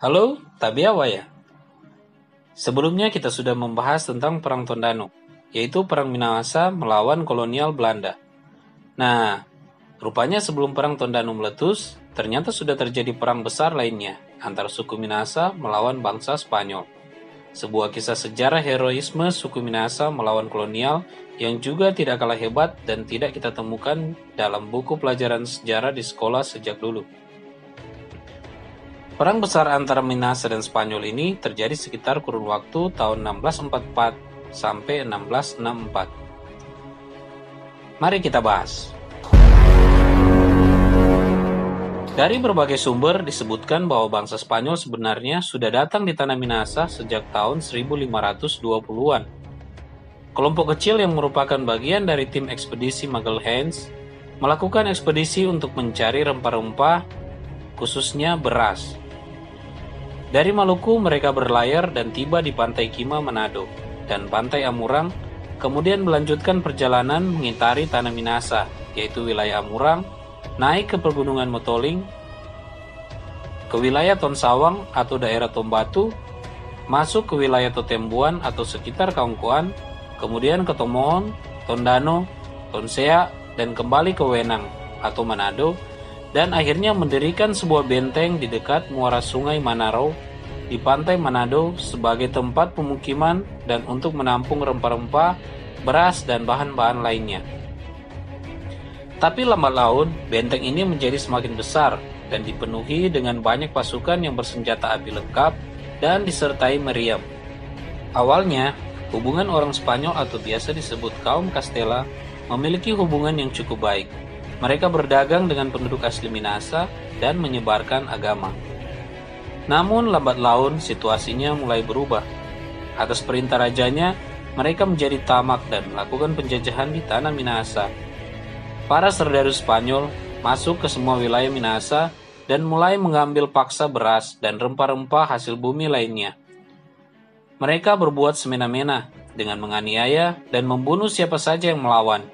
Halo, Tabiawa ya. Sebelumnya kita sudah membahas tentang Perang Tondano, yaitu Perang Minahasa melawan kolonial Belanda. Nah, rupanya sebelum Perang Tondano meletus, ternyata sudah terjadi perang besar lainnya antara suku Minahasa melawan bangsa Spanyol. Sebuah kisah sejarah heroisme suku Minahasa melawan kolonial yang juga tidak kalah hebat dan tidak kita temukan dalam buku pelajaran sejarah di sekolah sejak dulu. Perang besar antara Minahasa dan Spanyol ini terjadi sekitar kurun waktu tahun 1644 sampai 1664. Mari kita bahas. Dari berbagai sumber disebutkan bahwa bangsa Spanyol sebenarnya sudah datang di tanah Minahasa sejak tahun 1520-an. Kelompok kecil yang merupakan bagian dari tim ekspedisi Magalhães melakukan ekspedisi untuk mencari rempah-rempah, khususnya beras. Dari Maluku mereka berlayar dan tiba di Pantai Kima Manado dan Pantai Amurang, kemudian melanjutkan perjalanan mengitari tanah Minahasa, yaitu wilayah Amurang, naik ke pegunungan Motoling, ke wilayah Tonsawang atau daerah Tombatu, masuk ke wilayah Totembuan atau sekitar Kaungkoan, kemudian ke Tomohon, Tondano, Tonsea, dan kembali ke Wenang atau Manado, dan akhirnya mendirikan sebuah benteng di dekat muara sungai Manarau di pantai Manado sebagai tempat pemukiman dan untuk menampung rempah-rempah, beras, dan bahan-bahan lainnya. Tapi lambat laun, benteng ini menjadi semakin besar dan dipenuhi dengan banyak pasukan yang bersenjata api lengkap dan disertai meriam. Awalnya, hubungan orang Spanyol atau biasa disebut kaum Castella memiliki hubungan yang cukup baik. Mereka berdagang dengan penduduk asli Minahasa dan menyebarkan agama. Namun lambat laun situasinya mulai berubah. Atas perintah rajanya, mereka menjadi tamak dan melakukan penjajahan di tanah Minahasa. Para serdadu Spanyol masuk ke semua wilayah Minahasa dan mulai mengambil paksa beras dan rempah-rempah hasil bumi lainnya. Mereka berbuat semena-mena dengan menganiaya dan membunuh siapa saja yang melawan,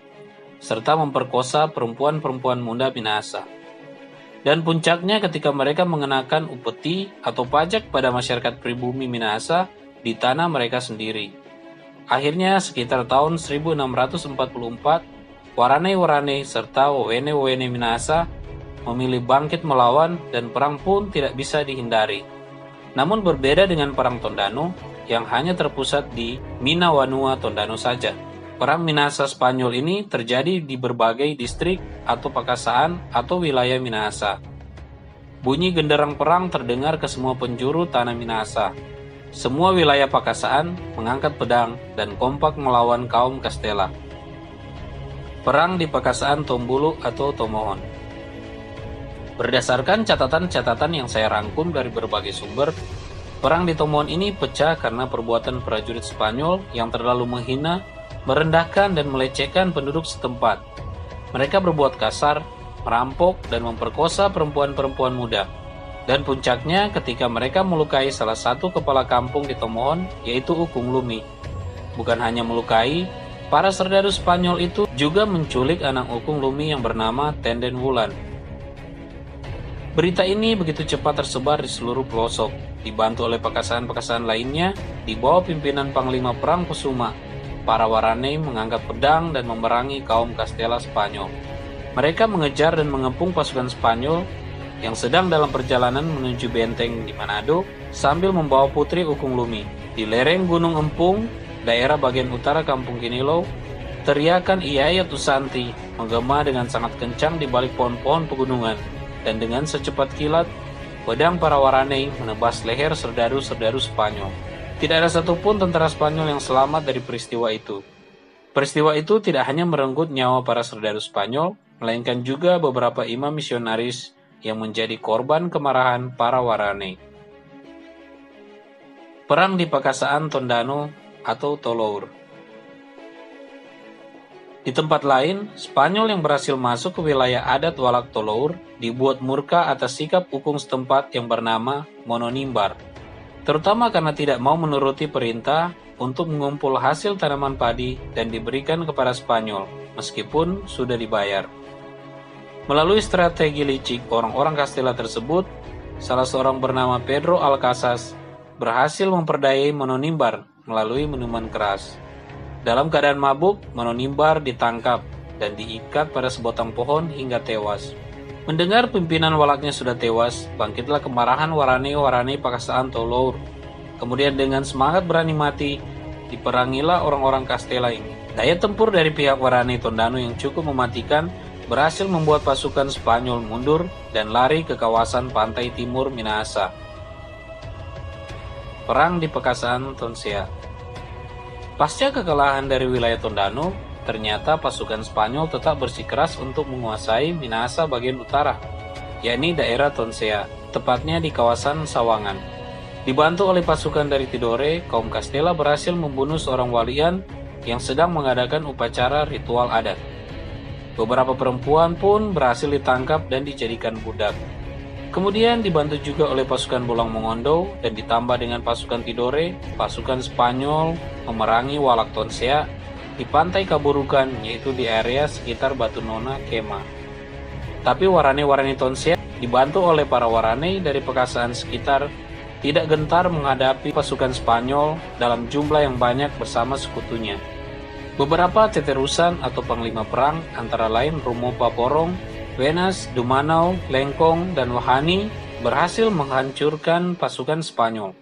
serta memperkosa perempuan-perempuan muda Minahasa. Dan puncaknya ketika mereka mengenakan upeti atau pajak pada masyarakat pribumi Minahasa di tanah mereka sendiri. Akhirnya sekitar tahun 1644, Warane-Warane serta Wawene-Wawene Minahasa memilih bangkit melawan dan perang pun tidak bisa dihindari. Namun berbeda dengan perang Tondano yang hanya terpusat di Minawanua Tondano saja. Perang Minahasa Spanyol ini terjadi di berbagai distrik atau pakasaan atau wilayah Minahasa. Bunyi genderang perang terdengar ke semua penjuru tanah Minahasa. Semua wilayah pakasaan mengangkat pedang dan kompak melawan kaum Castella. Perang di pakasaan Tombulu atau Tomohon. Berdasarkan catatan-catatan yang saya rangkum dari berbagai sumber, perang di Tomohon ini pecah karena perbuatan prajurit Spanyol yang terlalu menghina, merendahkan dan melecehkan penduduk setempat. Mereka berbuat kasar, merampok, dan memperkosa perempuan-perempuan muda. Dan puncaknya ketika mereka melukai salah satu kepala kampung di Tomohon, yaitu Ukung Lumi. Bukan hanya melukai, para serdadu Spanyol itu juga menculik anak Ukung Lumi yang bernama Tenden Wulan. Berita ini begitu cepat tersebar di seluruh pelosok, dibantu oleh pakasaan-pakasaan lainnya di bawah pimpinan Panglima Perang Kusuma. Para Warane mengangkat pedang dan memerangi kaum Castella Spanyol. Mereka mengejar dan mengepung pasukan Spanyol yang sedang dalam perjalanan menuju benteng di Manado sambil membawa putri Ukung Lumi. Di lereng Gunung Empung, daerah bagian utara Kampung Kinilo, teriakan Iyaya Tusanti menggema dengan sangat kencang di balik pohon-pohon pegunungan, dan dengan secepat kilat, pedang para Warane menebas leher serdadu-serdadu Spanyol. Tidak ada satupun tentara Spanyol yang selamat dari peristiwa itu. Peristiwa itu tidak hanya merenggut nyawa para serdadu Spanyol, melainkan juga beberapa imam misionaris yang menjadi korban kemarahan para Warane. Perang di pakasaan Tondano atau Tolour. Di tempat lain, Spanyol yang berhasil masuk ke wilayah adat Walak Tolour dibuat murka atas sikap ukung setempat yang bernama Mononimbar, terutama karena tidak mau menuruti perintah untuk mengumpul hasil tanaman padi dan diberikan kepada Spanyol, meskipun sudah dibayar. Melalui strategi licik orang-orang Castella tersebut, salah seorang bernama Pedro Alcázar berhasil memperdayai Mononimbar melalui minuman keras. Dalam keadaan mabuk, Mononimbar ditangkap dan diikat pada sebatang pohon hingga tewas. Mendengar pimpinan walaknya sudah tewas, bangkitlah kemarahan Warane Pakasaan Tolour. Kemudian dengan semangat berani mati, diperangilah orang-orang Castella ini. Daya tempur dari pihak Warane Tondano yang cukup mematikan berhasil membuat pasukan Spanyol mundur dan lari ke kawasan pantai timur Minahasa. Perang di Pekasaan Tonsea. Pasca kekalahan dari wilayah Tondano, ternyata pasukan Spanyol tetap bersikeras untuk menguasai Minahasa bagian utara, yakni daerah Tonsea, tepatnya di kawasan Sawangan. Dibantu oleh pasukan dari Tidore, kaum Castella berhasil membunuh seorang walian yang sedang mengadakan upacara ritual adat. Beberapa perempuan pun berhasil ditangkap dan dijadikan budak. Kemudian dibantu juga oleh pasukan Bolang Mongondo dan ditambah dengan pasukan Tidore, pasukan Spanyol memerangi Walak Tonsea di pantai Kaburukan, yaitu di area sekitar Batu Nona Kema. Tapi Warane Tonsea dibantu oleh para Warane dari Pekasaan sekitar tidak gentar menghadapi pasukan Spanyol dalam jumlah yang banyak bersama sekutunya. Beberapa teterusan atau panglima perang antara lain Romo Paporong, Wenas, Dumanau, Lengkong, dan Wahani berhasil menghancurkan pasukan Spanyol.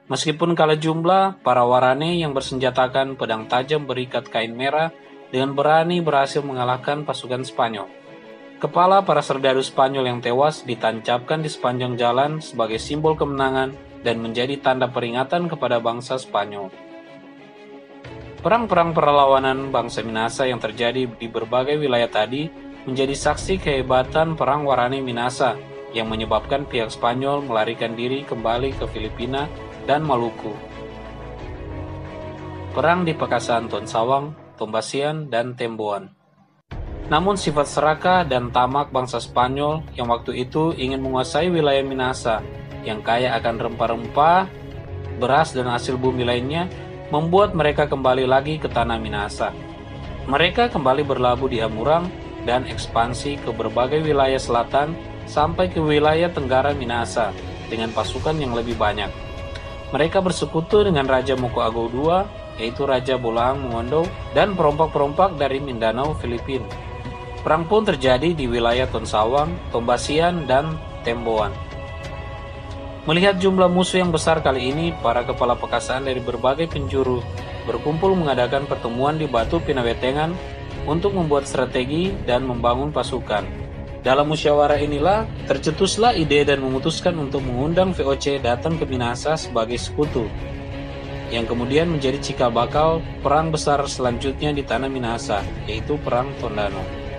Meskipun kalah jumlah, para Warane yang bersenjatakan pedang tajam berikat kain merah dengan berani berhasil mengalahkan pasukan Spanyol. Kepala para serdadu Spanyol yang tewas ditancapkan di sepanjang jalan sebagai simbol kemenangan dan menjadi tanda peringatan kepada bangsa Spanyol. Perang-perang perlawanan bangsa Minahasa yang terjadi di berbagai wilayah tadi menjadi saksi kehebatan perang Warane Minahasa yang menyebabkan pihak Spanyol melarikan diri kembali ke Filipina dan Maluku. Perang di Pekasaan Tonsawang, Tombasian, dan Temboan. Namun sifat serakah dan tamak bangsa Spanyol yang waktu itu ingin menguasai wilayah Minahasa yang kaya akan rempah-rempah, beras, dan hasil bumi lainnya membuat mereka kembali lagi ke tanah Minahasa. Mereka kembali berlabuh di Hamurang dan ekspansi ke berbagai wilayah selatan sampai ke wilayah tenggara Minahasa dengan pasukan yang lebih banyak. Mereka bersekutu dengan Raja Moko Ago II, yaitu Raja Bolang Mongondo, dan perompak-perompak dari Mindanao, Filipina. Perang pun terjadi di wilayah Tonsawang, Tombasian, dan Temboan. Melihat jumlah musuh yang besar kali ini, para kepala Pekasaan dari berbagai penjuru berkumpul mengadakan pertemuan di Batu Pinawetengan untuk membuat strategi dan membangun pasukan. Dalam musyawarah inilah tercetuslah ide dan memutuskan untuk mengundang VOC datang ke Minahasa sebagai sekutu, yang kemudian menjadi cikal bakal perang besar selanjutnya di tanah Minahasa, yaitu Perang Tondano.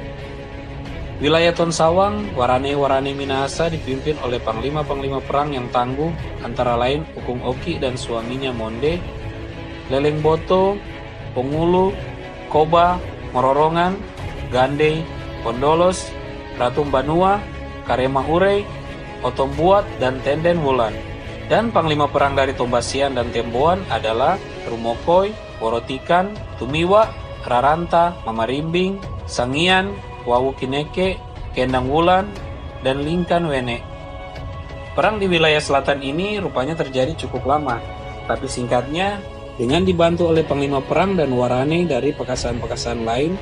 Wilayah Tonsawang, Warane Minahasa dipimpin oleh panglima-panglima perang yang tangguh, antara lain Ukung Oki dan suaminya Monde, Leleng Boto, Pongulu, Koba, Mororongan, Gandei, Pondolos, Ratu Banua, Karema Urey, Otombuat, dan Tenden Wulan. Dan panglima perang dari Tombasian dan Temboan adalah Rumokoi, Worotikan, Tumiwa, Raranta, Mamarimbing, Sangian, Wawu Kineke, Kendang Wulan, dan Lingkan Wene. Perang di wilayah selatan ini rupanya terjadi cukup lama, tapi singkatnya, dengan dibantu oleh panglima perang dan Warane dari Pekasaan-Pekasaan lain,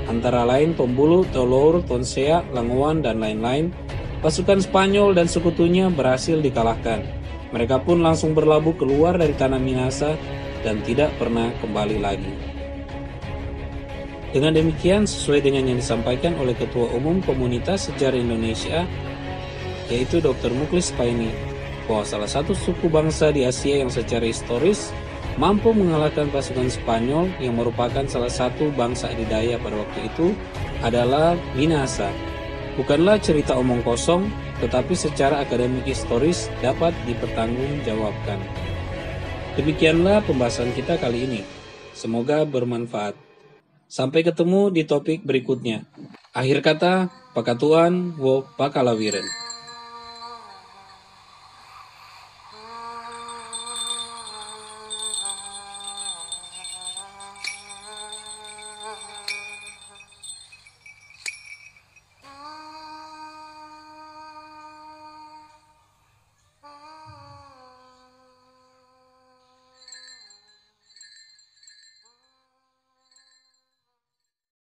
antara lain Pembulu, Tolour, Tonsea, Langowan, dan lain-lain, pasukan Spanyol dan sekutunya berhasil dikalahkan. Mereka pun langsung berlabuh keluar dari tanah Minahasa dan tidak pernah kembali lagi. Dengan demikian, sesuai dengan yang disampaikan oleh Ketua Umum Komunitas Sejarah Indonesia, yaitu Dr. Muklis Paini, bahwa salah satu suku bangsa di Asia yang secara historis mampu mengalahkan pasukan Spanyol yang merupakan salah satu bangsa adidaya pada waktu itu adalah Minahasa. Bukanlah cerita omong kosong, tetapi secara akademik historis dapat dipertanggungjawabkan. Demikianlah pembahasan kita kali ini. Semoga bermanfaat. Sampai ketemu di topik berikutnya. Akhir kata, Pakatuan wo Pakalawiren.